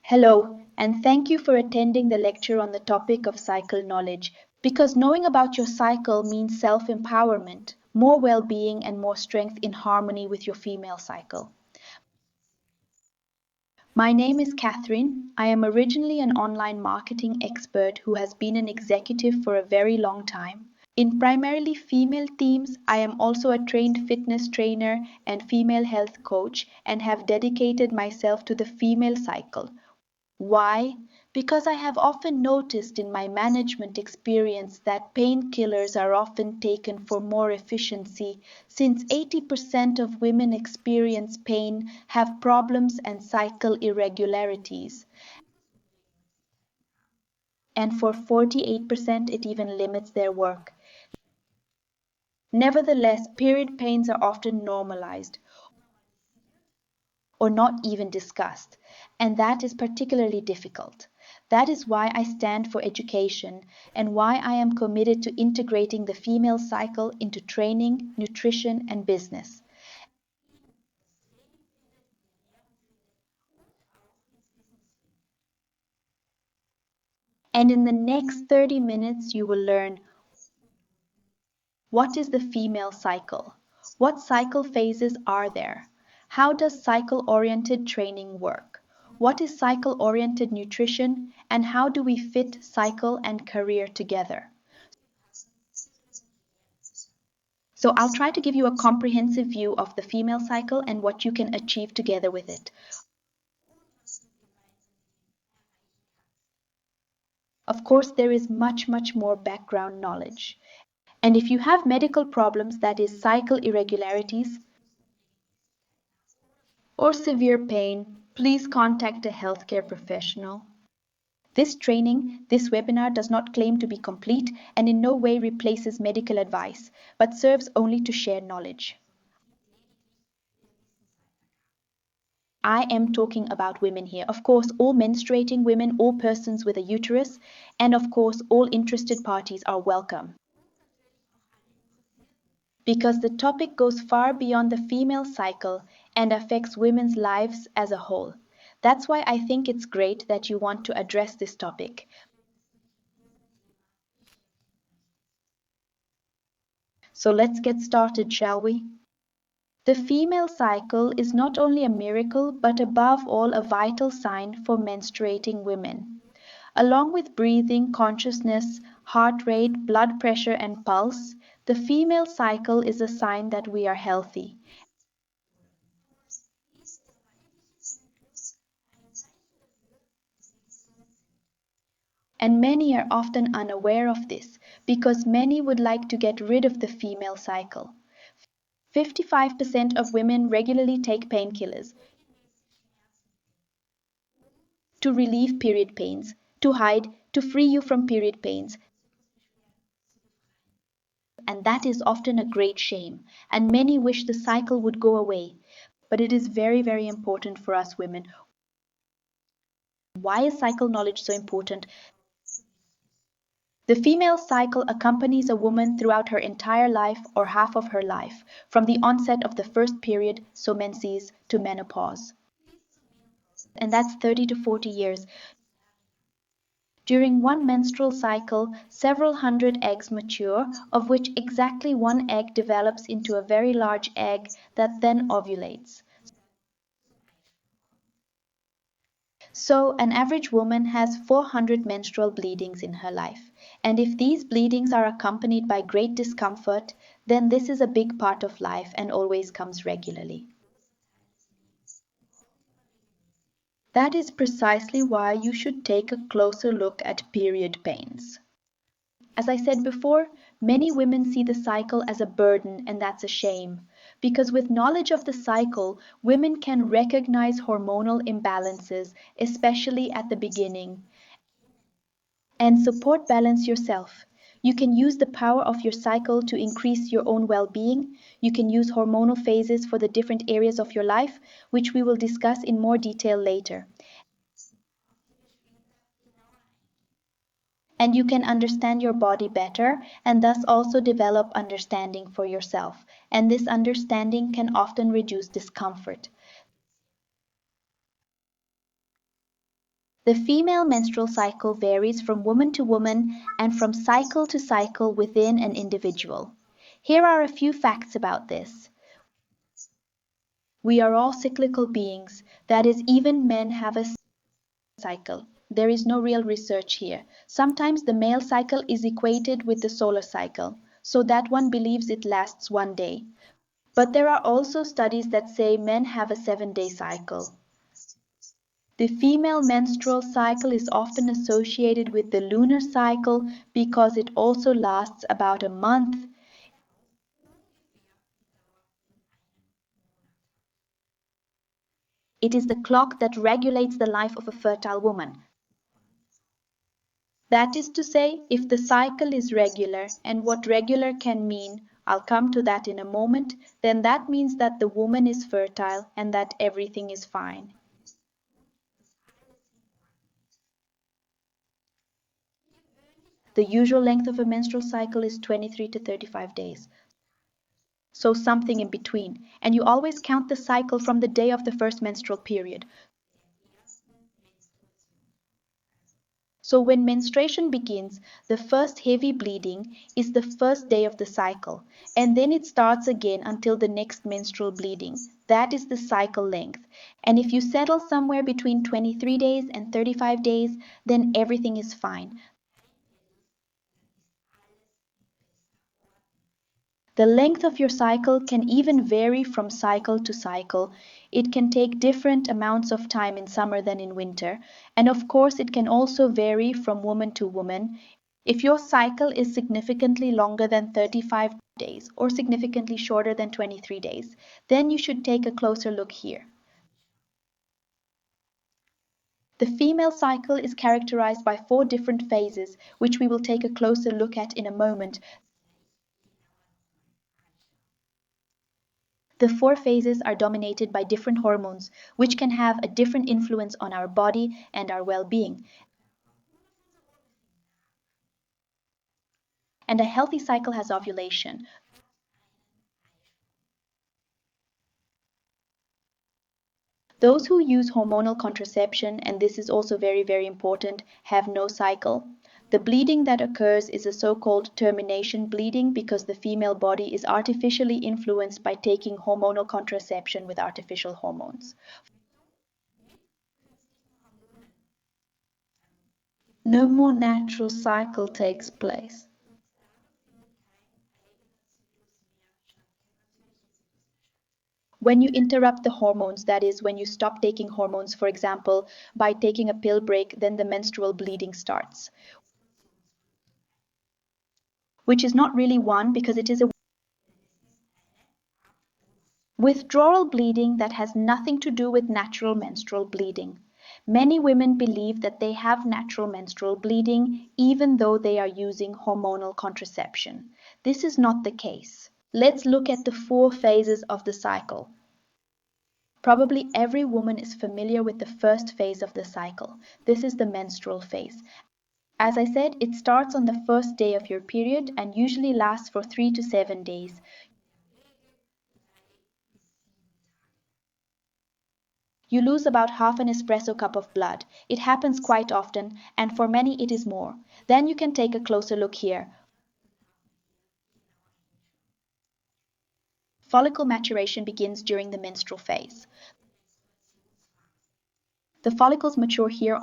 Hello, and thank you for attending the lecture on the topic of cycle knowledge, because knowing about your cycle means self-empowerment, more well-being, and more strength in harmony with your female cycle. My name is Kathrin. I am originally an online marketing expert who has been an executive for a very long time. In primarily female teams, I am also a trained fitness trainer and female health coach and have dedicated myself to the female cycle. Why? Because I have often noticed in my management experience that painkillers are often taken for more efficiency, since 80% of women experience pain, have problems, and cycle irregularities. And for 48%, it even limits their work. Nevertheless, period pains are often normalized or not even discussed, and that is particularly difficult. That is why I stand for education and why I am committed to integrating the female cycle into training, nutrition, and business. And in the next 30 minutes, you will learn: what is the female cycle? What cycle phases are there? How does cycle-oriented training work? What is cycle-oriented nutrition? And how do we fit cycle and career together? So I'll try to give you a comprehensive view of the female cycle and what you can achieve together with it. Of course, there is much more background knowledge. And if you have medical problems, that is cycle irregularities or severe pain, please contact a healthcare professional. This webinar does not claim to be complete and in no way replaces medical advice, but serves only to share knowledge. I am talking about women here. Of course, all menstruating women, all persons with a uterus, and of course, all interested parties are welcome. Because the topic goes far beyond the female cycle and affects women's lives as a whole. That's why I think it's great that you want to address this topic. So let's get started, shall we? The female cycle is not only a miracle, but above all a vital sign for menstruating women. Along with breathing, consciousness, heart rate, blood pressure, and pulse, the female cycle is a sign that we are healthy. And many are often unaware of this because many would like to get rid of the female cycle. 55% of women regularly take painkillers to relieve period pains, to hide, to free you from period pains. And that is often a great shame, and many wish the cycle would go away. But it is very important for us women. Why is cycle knowledge so important? The female cycle accompanies a woman throughout her entire life or half of her life, from the onset of the first period, so menses, to menopause. And that's 30 to 40 years. During one menstrual cycle, several hundred eggs mature, of which exactly one egg develops into a very large egg that then ovulates. So, an average woman has 400 menstrual bleedings in her life. And if these bleedings are accompanied by great discomfort, then this is a big part of life and always comes regularly. That is precisely why you should take a closer look at period pains. As I said before, many women see the cycle as a burden, and that's a shame. Because with knowledge of the cycle, women can recognize hormonal imbalances, especially at the beginning, and support balance yourself. You can use the power of your cycle to increase your own well-being. You can use hormonal phases for the different areas of your life, which we will discuss in more detail later. And you can understand your body better and thus also develop understanding for yourself. And this understanding can often reduce discomfort. The female menstrual cycle varies from woman to woman and from cycle to cycle within an individual. Here are a few facts about this. We are all cyclical beings, that is, even men have a cycle. There is no real research here. Sometimes the male cycle is equated with the solar cycle, so that one believes it lasts one day. But there are also studies that say men have a 7-day cycle. The female menstrual cycle is often associated with the lunar cycle because it also lasts about a month. It is the clock that regulates the life of a fertile woman. That is to say, if the cycle is regular, and what regular can mean, I'll come to that in a moment, then that means that the woman is fertile and that everything is fine. The usual length of a menstrual cycle is 23 to 35 days. So something in between, and you always count the cycle from the day of the first menstrual period. So when menstruation begins, the first heavy bleeding is the first day of the cycle, and then it starts again until the next menstrual bleeding. That is the cycle length. And if you settle somewhere between 23 days and 35 days, then everything is fine. The length of your cycle can even vary from cycle to cycle. It can take different amounts of time in summer than in winter, and of course it can also vary from woman to woman. If your cycle is significantly longer than 35 days or significantly shorter than 23 days, then you should take a closer look here. The female cycle is characterized by 4 different phases, which we will take a closer look at in a moment. The 4 phases are dominated by different hormones, which can have a different influence on our body and our well-being. And a healthy cycle has ovulation. Those who use hormonal contraception, and this is also very, very important, have no cycle. The bleeding that occurs is a so-called termination bleeding because the female body is artificially influenced by taking hormonal contraception with artificial hormones. No more natural cycle takes place. When you interrupt the hormones, that is, when you stop taking hormones, for example, by taking a pill break, then the menstrual bleeding starts, which is not really one because it is a withdrawal bleeding that has nothing to do with natural menstrual bleeding. Many women believe that they have natural menstrual bleeding even though they are using hormonal contraception. This is not the case. Let's look at the 4 phases of the cycle. Probably every woman is familiar with the first phase of the cycle. This is the menstrual phase. As I said, it starts on the first day of your period and usually lasts for 3 to 7 days. You lose about half an espresso cup of blood. It happens quite often, and for many it is more. Then you can take a closer look here. Follicle maturation begins during the menstrual phase. The follicles mature here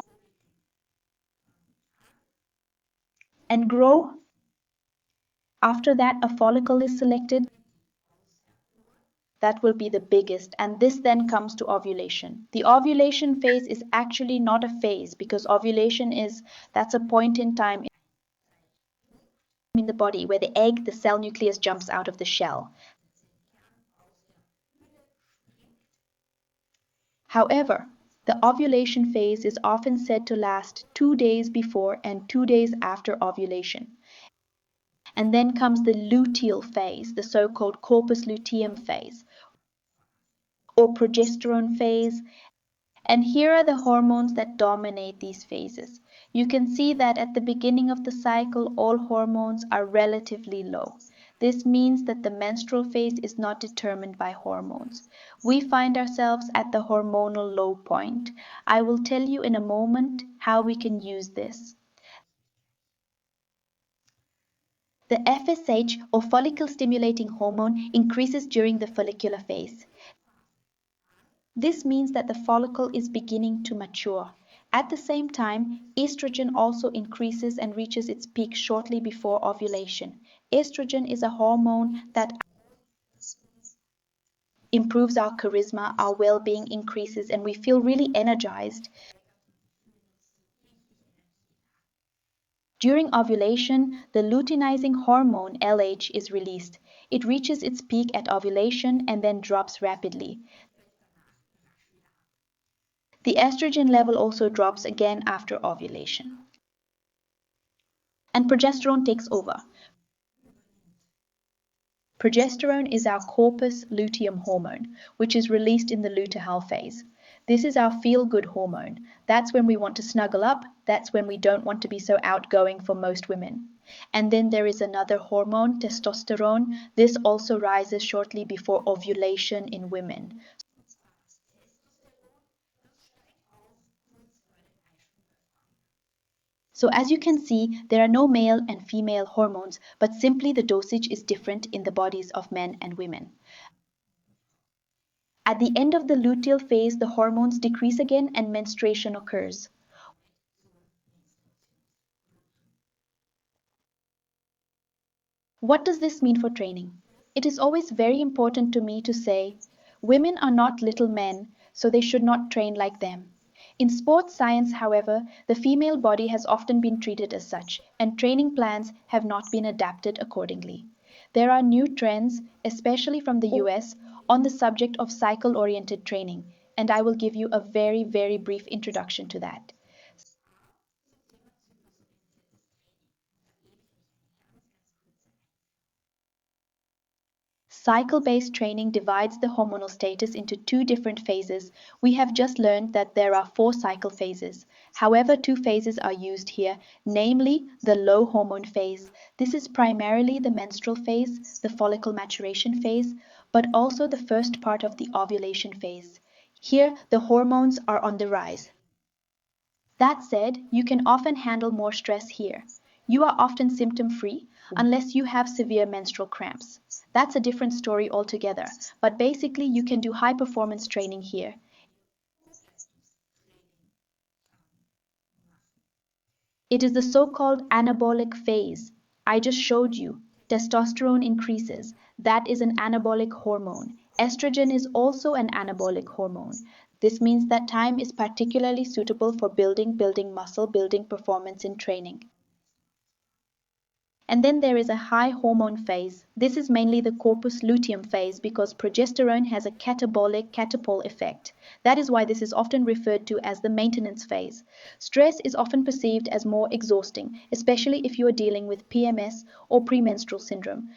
and grow. After that, a follicle is selected. That will be the biggest, and this then comes to ovulation. The ovulation phase is actually not a phase because ovulation that's a point in time in the body where the egg, the cell nucleus, jumps out of the shell. However, the ovulation phase is often said to last 2 days before and 2 days after ovulation. And then comes the luteal phase, the so-called corpus luteum phase, or progesterone phase. And here are the hormones that dominate these phases. You can see that at the beginning of the cycle, all hormones are relatively low. This means that the menstrual phase is not determined by hormones. We find ourselves at the hormonal low point. I will tell you in a moment how we can use this. The FSH or follicle stimulating hormone increases during the follicular phase. This means that the follicle is beginning to mature. At the same time, estrogen also increases and reaches its peak shortly before ovulation. Estrogen is a hormone that improves our charisma, our well-being increases, and we feel really energized. During ovulation, the luteinizing hormone LH is released. It reaches its peak at ovulation and then drops rapidly. The estrogen level also drops again after ovulation. And progesterone takes over. Progesterone is our corpus luteum hormone, which is released in the luteal phase. This is our feel-good hormone. That's when we want to snuggle up. That's when we don't want to be so outgoing for most women. And then there is another hormone, testosterone. This also rises shortly before ovulation in women. So as you can see, there are no male and female hormones, but simply the dosage is different in the bodies of men and women. At the end of the luteal phase, the hormones decrease again and menstruation occurs. What does this mean for training? It is always very important to me to say, women are not little men, so they should not train like them. In sports science, however, the female body has often been treated as such, and training plans have not been adapted accordingly. There are new trends, especially from the US, on the subject of cycle-oriented training, and I will give you a very, very brief introduction to that. Cycle-based training divides the hormonal status into two different phases. We have just learned that there are four cycle phases. However, two phases are used here, namely the low hormone phase. This is primarily the menstrual phase, the follicle maturation phase, but also the first part of the ovulation phase. Here, the hormones are on the rise. That said, you can often handle more stress here. You are often symptom-free unless you have severe menstrual cramps. That's a different story altogether, but basically you can do high-performance training here. It is the so-called anabolic phase. I just showed you. Testosterone increases. That is an anabolic hormone. Estrogen is also an anabolic hormone. This means that time is particularly suitable for building muscle, building performance in training. And then there is a high hormone phase. This is mainly the corpus luteum phase because progesterone has a catabolic catapult effect. That is why this is often referred to as the maintenance phase. Stress is often perceived as more exhausting, especially if you are dealing with PMS or premenstrual syndrome.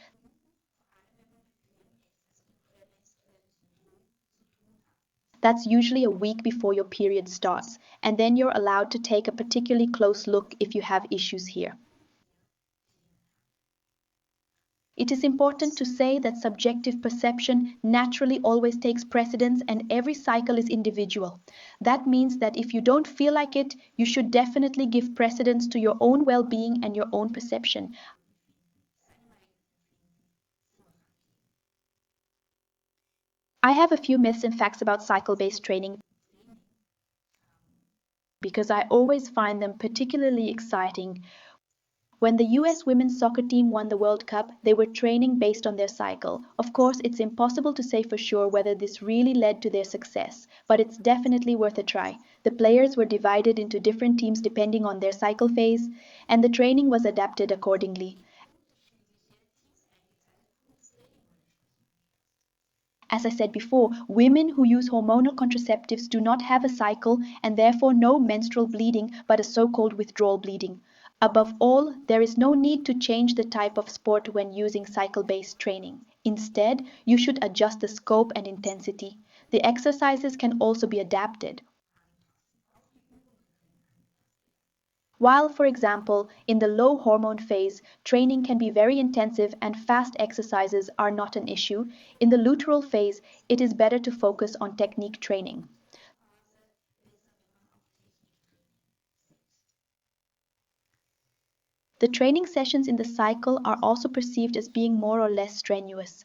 That's usually a week before your period starts, and then you're allowed to take a particularly close look if you have issues here. It is important to say that subjective perception naturally always takes precedence and every cycle is individual. That means that if you don't feel like it, you should definitely give precedence to your own well-being and your own perception. I have a few myths and facts about cycle-based training because I always find them particularly exciting. When the US women's soccer team won the World Cup, they were training based on their cycle. Of course, it's impossible to say for sure whether this really led to their success, but it's definitely worth a try. The players were divided into different teams depending on their cycle phase, and the training was adapted accordingly. As I said before, women who use hormonal contraceptives do not have a cycle and therefore no menstrual bleeding but a so-called withdrawal bleeding. Above all, there is no need to change the type of sport when using cycle-based training. Instead, you should adjust the scope and intensity. The exercises can also be adapted. While, for example, in the low hormone phase, training can be very intensive and fast exercises are not an issue, in the luteal phase, it is better to focus on technique training. The training sessions in the cycle are also perceived as being more or less strenuous.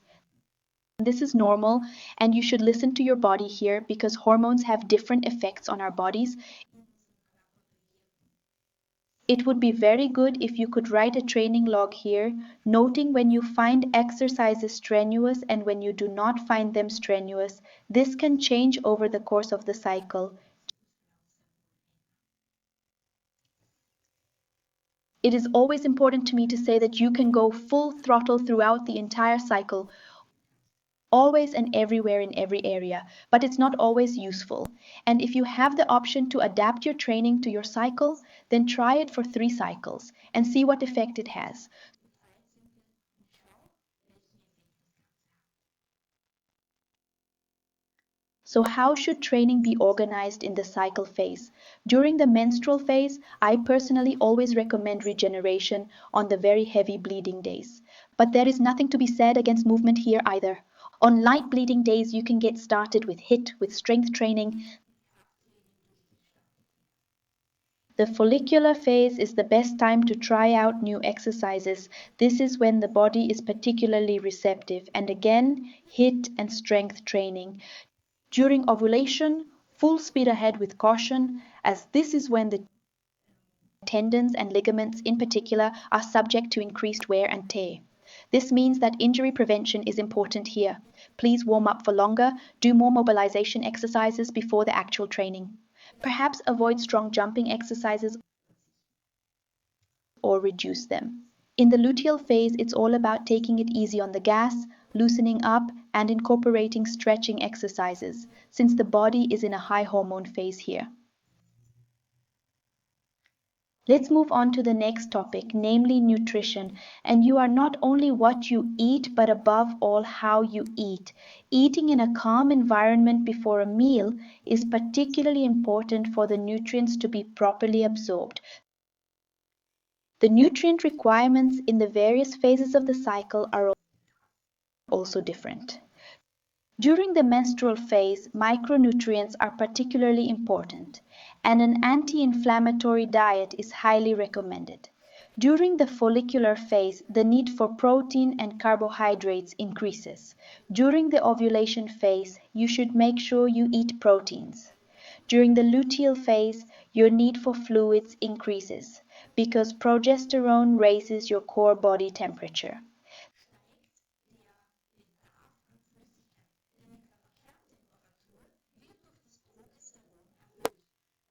This is normal, and you should listen to your body here because hormones have different effects on our bodies. It would be very good if you could write a training log here, noting when you find exercises strenuous and when you do not find them strenuous. This can change over the course of the cycle. It is always important to me to say that you can go full throttle throughout the entire cycle, always and everywhere in every area, but it's not always useful. And if you have the option to adapt your training to your cycle, then try it for 3 cycles and see what effect it has. So how should training be organized in the cycle phase? During the menstrual phase, I personally always recommend regeneration on the very heavy bleeding days. But there is nothing to be said against movement here either. On light bleeding days, you can get started with HIIT, with strength training. The follicular phase is the best time to try out new exercises. This is when the body is particularly receptive. And again, HIIT and strength training. During ovulation, full speed ahead with caution, as this is when the tendons and ligaments in particular are subject to increased wear and tear. This means that injury prevention is important here. Please warm up for longer, do more mobilization exercises before the actual training. Perhaps avoid strong jumping exercises or reduce them. In the luteal phase, it's all about taking it easy on the gas, loosening up, and incorporating stretching exercises, since the body is in a high hormone phase here. Let's move on to the next topic, namely nutrition. And you are not only what you eat, but above all, how you eat. Eating in a calm environment before a meal is particularly important for the nutrients to be properly absorbed. The nutrient requirements in the various phases of the cycle are also different. During the menstrual phase, micronutrients are particularly important, and an anti-inflammatory diet is highly recommended. During the follicular phase, the need for protein and carbohydrates increases. During the ovulation phase, you should make sure you eat proteins. During the luteal phase, your need for fluids increases because progesterone raises your core body temperature.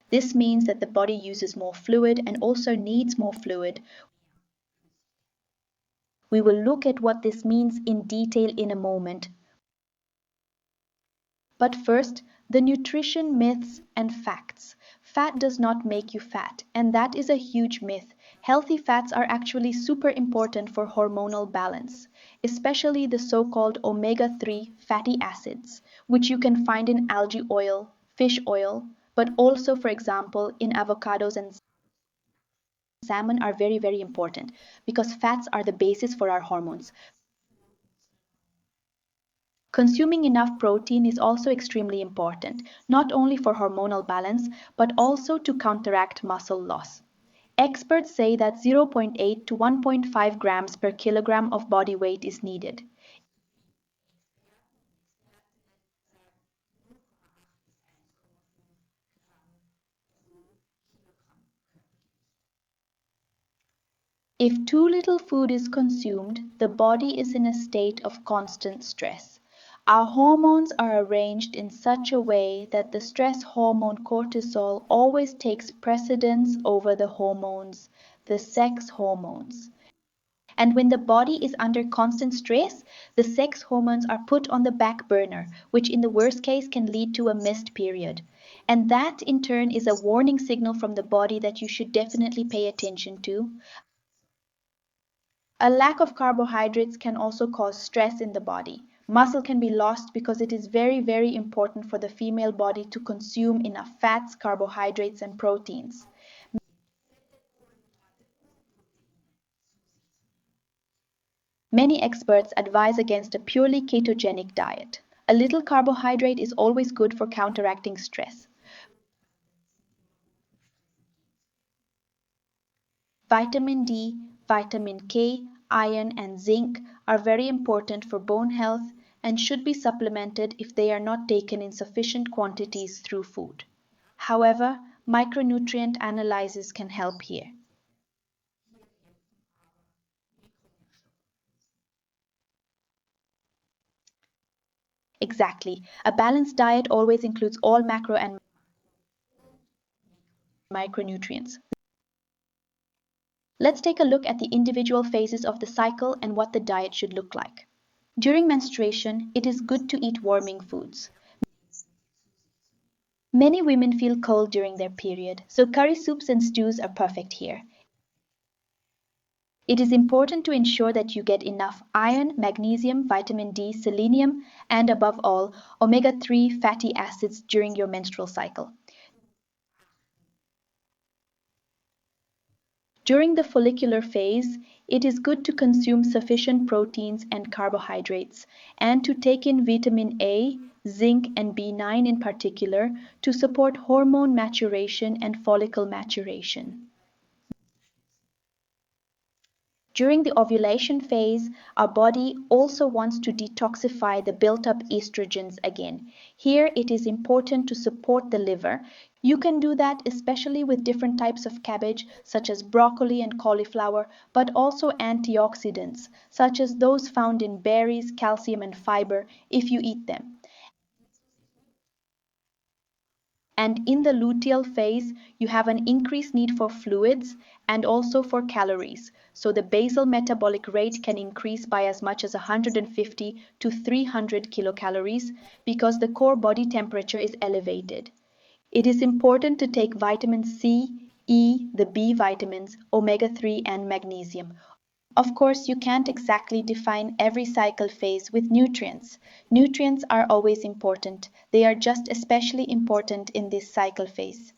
This means that the body uses more fluid and also needs more fluid. We will look at what this means in detail in a moment. But first, the nutrition myths and facts. Fat does not make you fat, and that is a huge myth. Healthy fats are actually super important for hormonal balance, especially the so-called omega-3 fatty acids, which you can find in algae oil, fish oil, but also, for example, in avocados and salmon are very, very important because fats are the basis for our hormones. Consuming enough protein is also extremely important, not only for hormonal balance, but also to counteract muscle loss. Experts say that 0.8 to 1.5 grams per kilogram of body weight is needed. If too little food is consumed, the body is in a state of constant stress. Our hormones are arranged in such a way that the stress hormone cortisol always takes precedence over the hormones, the sex hormones. And when the body is under constant stress, the sex hormones are put on the back burner, which in the worst case can lead to a missed period. And that in turn is a warning signal from the body that you should definitely pay attention to. A lack of carbohydrates can also cause stress in the body. Muscle can be lost because it is very, very important for the female body to consume enough fats, carbohydrates, and proteins. Many experts advise against a purely ketogenic diet. A little carbohydrate is always good for counteracting stress. Vitamin D, vitamin K, iron, and zinc are very important for bone health and should be supplemented if they are not taken in sufficient quantities through food. However, micronutrient analysis can help here. Exactly. A balanced diet always includes all macro and micronutrients. Let's take a look at the individual phases of the cycle and what the diet should look like. During menstruation, it is good to eat warming foods. Many women feel cold during their period, so curry soups and stews are perfect here. It is important to ensure that you get enough iron, magnesium, vitamin D, selenium, and above all, omega-3 fatty acids during your menstrual cycle. During the follicular phase, it is good to consume sufficient proteins and carbohydrates, and to take in vitamin A, zinc, and B9 in particular to support hormone maturation and follicle maturation. During the ovulation phase, our body also wants to detoxify the built-up estrogens again. Here it is important to support the liver. You can do that especially with different types of cabbage, such as broccoli and cauliflower, but also antioxidants, such as those found in berries, calcium, and fiber, if you eat them. And in the luteal phase, you have an increased need for fluids and also for calories. So the basal metabolic rate can increase by as much as 150 to 300 kilocalories because the core body temperature is elevated. It is important to take vitamin C, E, the B vitamins, omega-3, and magnesium. Of course, you can't exactly define every cycle phase with nutrients. Nutrients are always important. They are just especially important in this cycle phase.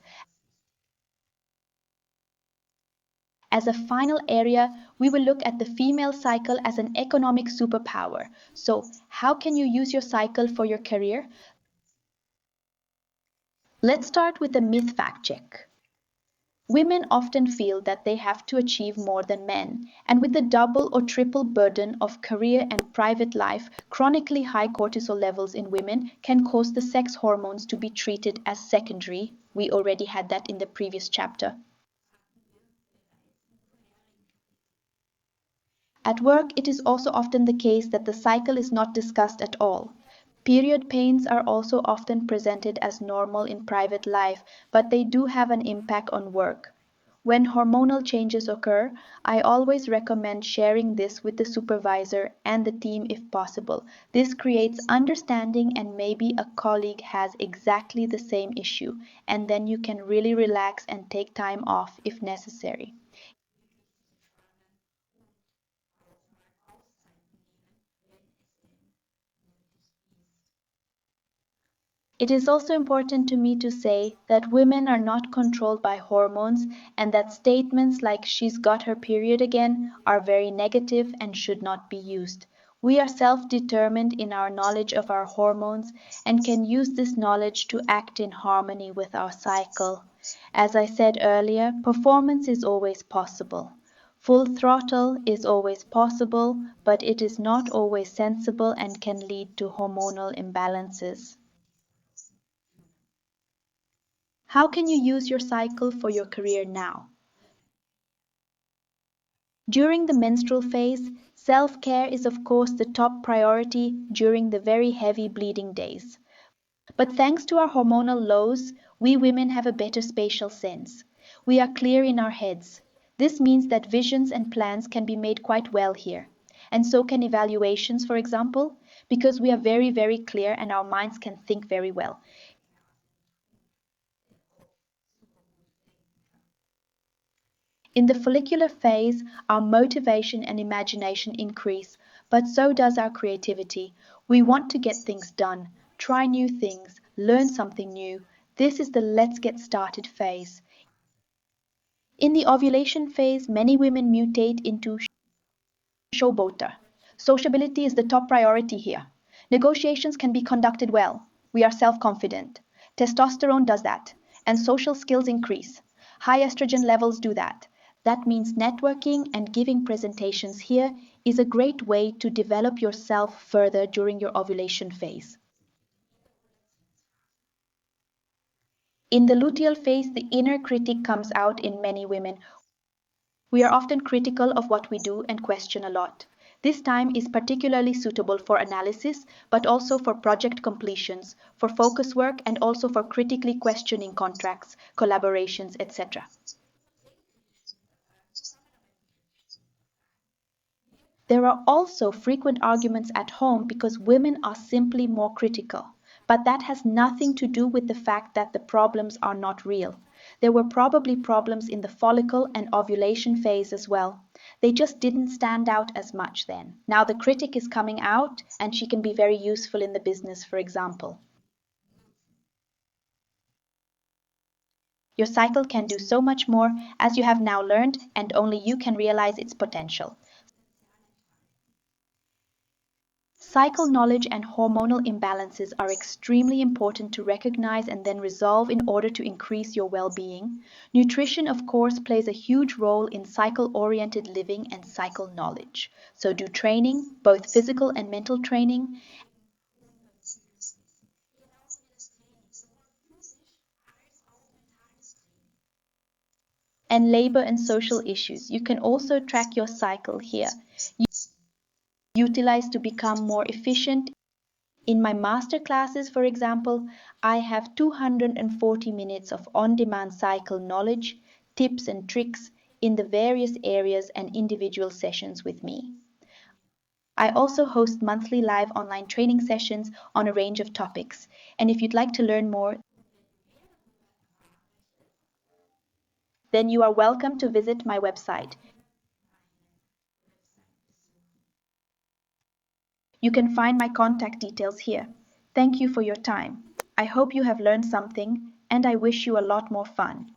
As a final area, we will look at the female cycle as an economic superpower. So, how can you use your cycle for your career? Let's start with a myth fact check. Women often feel that they have to achieve more than men, and with the double or triple burden of career and private life, chronically high cortisol levels in women can cause the sex hormones to be treated as secondary. We already had that in the previous chapter. At work, it is also often the case that the cycle is not discussed at all. Period pains are also often presented as normal in private life, but they do have an impact on work. When hormonal changes occur, I always recommend sharing this with the supervisor and the team if possible. This creates understanding, and maybe a colleague has exactly the same issue, and then you can really relax and take time off if necessary. It is also important to me to say that women are not controlled by hormones, and that statements like "she's got her period again" are very negative and should not be used. We are self-determined in our knowledge of our hormones and can use this knowledge to act in harmony with our cycle. As I said earlier, performance is always possible. Full throttle is always possible, but it is not always sensible and can lead to hormonal imbalances. How can you use your cycle for your career now? During the menstrual phase, self-care is of course the top priority during the very heavy bleeding days. But thanks to our hormonal lows, we women have a better spatial sense. We are clear in our heads. This means that visions and plans can be made quite well here. And so can evaluations, for example, because we are very, very clear and our minds can think very well. In the follicular phase, our motivation and imagination increase, but so does our creativity. We want to get things done, try new things, learn something new. This is the let's get started phase. In the ovulation phase, many women mutate into showboater. Sociability is the top priority here. Negotiations can be conducted well. We are self-confident. Testosterone does that. And social skills increase. High estrogen levels do that. That means networking and giving presentations here is a great way to develop yourself further during your ovulation phase. In the luteal phase, the inner critic comes out in many women. We are often critical of what we do and question a lot. This time is particularly suitable for analysis, but also for project completions, for focus work, and also for critically questioning contracts, collaborations, etc. There are also frequent arguments at home because women are simply more critical. But that has nothing to do with the fact that the problems are not real. There were probably problems in the follicle and ovulation phase as well. They just didn't stand out as much then. Now the critic is coming out and she can be very useful in the business, for example. Your cycle can do so much more as you have now learned, and only you can realize its potential. Cycle knowledge and hormonal imbalances are extremely important to recognize and then resolve in order to increase your well-being. Nutrition, of course, plays a huge role in cycle-oriented living and cycle knowledge. So do training, both physical and mental training, and labor and social issues. You can also track your cycle here. Utilize to become more efficient. In my master classes, for example, I have 240 minutes of on-demand cycle knowledge, tips and tricks in the various areas and individual sessions with me. I also host monthly live online training sessions on a range of topics. And if you'd like to learn more, then you are welcome to visit my website. You can find my contact details here. Thank you for your time. I hope you have learned something, and I wish you a lot more fun.